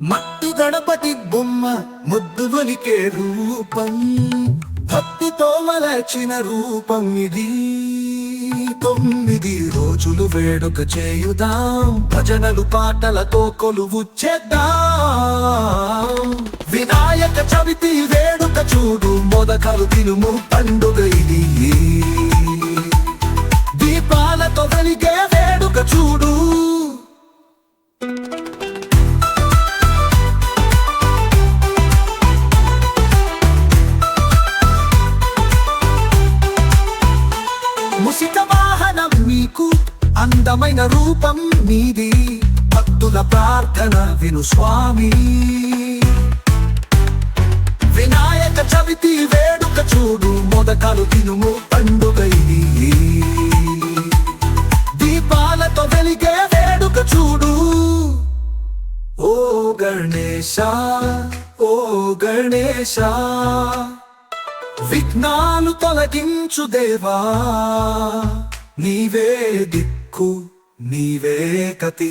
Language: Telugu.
మట్టి గణపతి బొమ్మ ముద్దు వలికే రూపం, భక్తితో మలచిన రూపం ఇది. 9 రోజులు వేడుక చేయుదాం, భజనలు పాటలతో కొలువు చేద్దాం. వినాయక చవితి వేడుక చూడు, మొదకలు తినుము పండుగ ఇది. దీపాలతో వెలిగే వేడుక చూడు. ముసిక వాహనం నీకు, అందమైన రూపం నీది. భక్తుల ప్రార్థన విను స్వామి. వినాయక చవితి వేడుక చూడు, మొదకలు తినుము పండుగ ఇది. దీపాలతో వెలిగే వేడుక చూడు. ఓ గణేశ, ఓ గణేశ, విఘ్నాలు తొలగించు దేవా. నీవే దిక్కు, నీవే గతి.